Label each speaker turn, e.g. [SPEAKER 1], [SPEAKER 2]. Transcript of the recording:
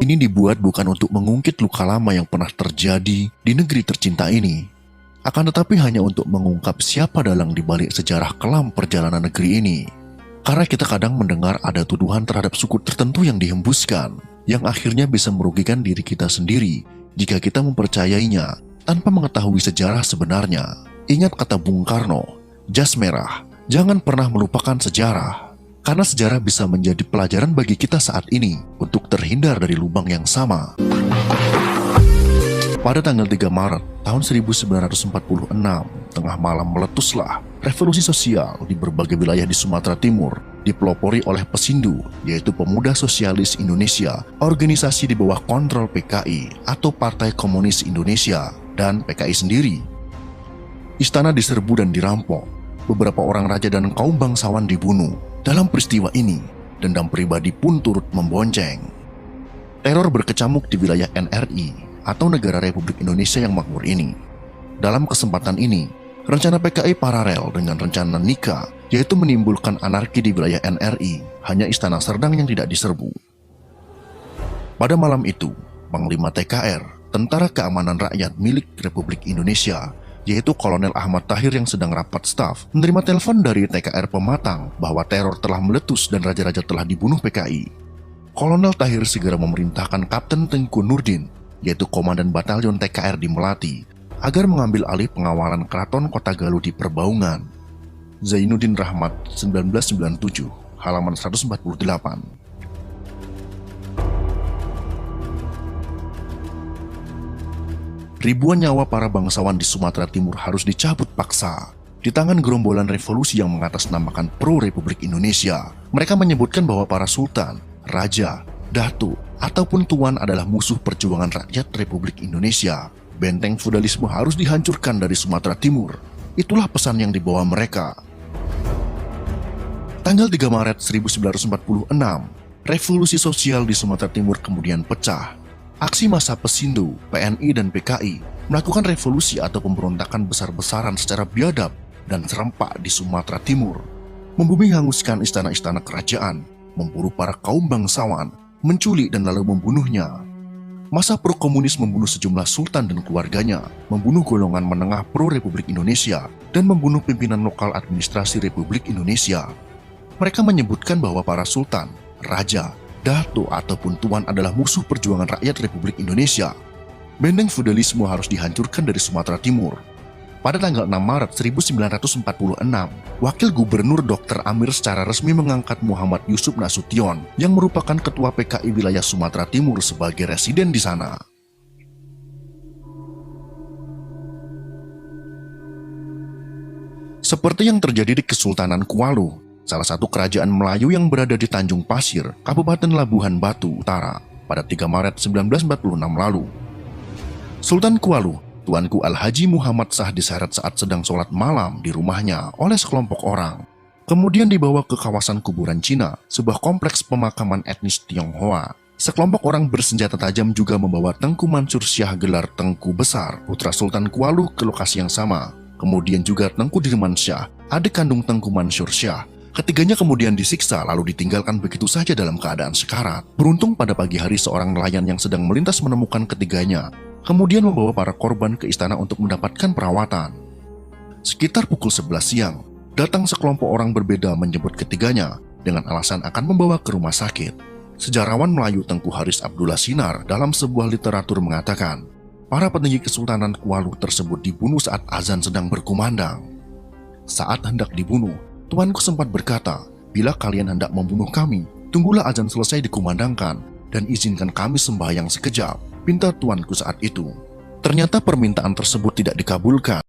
[SPEAKER 1] ini dibuat bukan untuk mengungkit luka lama yang pernah terjadi di negeri tercinta ini, akan tetapi hanya untuk mengungkap siapa dalang di balik sejarah kelam perjalanan negeri ini. Karena kita kadang mendengar ada tuduhan terhadap suku tertentu yang dihembuskan, yang akhirnya bisa merugikan diri kita sendiri jika kita mempercayainya tanpa mengetahui sejarah sebenarnya. Ingat kata Bung Karno, jas merah, jangan pernah melupakan sejarah. Karena sejarah bisa menjadi pelajaran bagi kita saat ini untuk terhindar dari lubang yang sama. Pada tanggal 3 Maret tahun 1946, tengah malam meletuslah revolusi sosial di berbagai wilayah di Sumatera Timur, dipelopori oleh Pesindu, yaitu Pemuda Sosialis Indonesia, organisasi di bawah kontrol PKI atau Partai Komunis Indonesia, dan PKI sendiri. Istana diserbu dan dirampok, beberapa orang raja dan kaum bangsawan dibunuh. Dalam peristiwa ini, dendam pribadi pun turut membonceng. Teror berkecamuk di wilayah NRI atau Negara Republik Indonesia yang makmur ini. Dalam kesempatan ini, rencana PKI paralel dengan rencana Nika, yaitu menimbulkan anarki di wilayah NRI, hanya Istana Serdang yang tidak diserbu. Pada malam itu, Panglima TKR, Tentara Keamanan Rakyat milik Republik Indonesia, yaitu Kolonel Ahmad Tahir yang sedang rapat staf, menerima telepon dari TKR Pematang bahwa teror telah meletus dan raja-raja telah dibunuh PKI. Kolonel Tahir segera memerintahkan Kapten Tengku Nurdin, yaitu Komandan Batalion TKR di Melati, agar mengambil alih pengawalan Keraton Kota Galuh di Perbaungan. Zainuddin Rahmat, 1997, halaman 148. Ribuan nyawa para bangsawan di Sumatera Timur harus dicabut paksa di tangan gerombolan revolusi yang mengatasnamakan pro-Republik Indonesia. Mereka menyebutkan bahwa para sultan, raja, datu, ataupun tuan adalah musuh perjuangan rakyat Republik Indonesia. Benteng feudalisme harus dihancurkan dari Sumatera Timur. Itulah pesan yang dibawa mereka. Tanggal 3 Maret 1946, revolusi sosial di Sumatera Timur kemudian pecah. Aksi massa Pesindu, PNI, dan PKI melakukan revolusi atau pemberontakan besar-besaran secara biadab dan serempak di Sumatera Timur, membumi hanguskan istana-istana kerajaan, memburu para kaum bangsawan, menculik dan lalu membunuhnya. Massa pro-komunis membunuh sejumlah sultan dan keluarganya, membunuh golongan menengah pro-Republik Indonesia, dan membunuh pimpinan lokal administrasi Republik Indonesia. Mereka menyebutkan bahwa para sultan, raja, datu ataupun tuan adalah musuh perjuangan rakyat Republik Indonesia. Benteng feudalisme harus dihancurkan dari Sumatera Timur. Pada tanggal 6 Maret 1946, Wakil Gubernur Dr. Amir secara resmi mengangkat Muhammad Yusuf Nasution yang merupakan Ketua PKI wilayah Sumatera Timur sebagai residen di sana. Seperti yang terjadi di Kesultanan Kuala, salah satu kerajaan Melayu yang berada di Tanjung Pasir, Kabupaten Labuhan Batu Utara, pada 3 Maret 1946 lalu. Sultan Kuala, Tuanku Al-Haji Muhammad Shah, diseret saat sedang sholat malam di rumahnya oleh sekelompok orang. Kemudian dibawa ke kawasan kuburan Cina, sebuah kompleks pemakaman etnis Tionghoa. Sekelompok orang bersenjata tajam juga membawa Tengku Mansur Syah gelar Tengku Besar, putra Sultan Kuala, ke lokasi yang sama. Kemudian juga Tengku Dirman Syah, adik kandung Tengku Mansur Syah. Ketiganya kemudian disiksa lalu ditinggalkan begitu saja dalam keadaan sekarat. Beruntung pada pagi hari seorang nelayan yang sedang melintas menemukan ketiganya, kemudian membawa para korban ke istana untuk mendapatkan perawatan. Sekitar pukul 11 siang, datang sekelompok orang berbeda menyebut ketiganya dengan alasan akan membawa ke rumah sakit. Sejarawan Melayu Tengku Haris Abdullah Sinar dalam sebuah literatur mengatakan, para petinggi Kesultanan Kuala tersebut dibunuh saat azan sedang berkumandang. Saat hendak dibunuh, Tuanku sempat berkata, bila kalian hendak membunuh kami, tunggulah azan selesai dikumandangkan dan izinkan kami sembahyang sekejap, pinta tuanku saat itu. Ternyata permintaan tersebut tidak dikabulkan.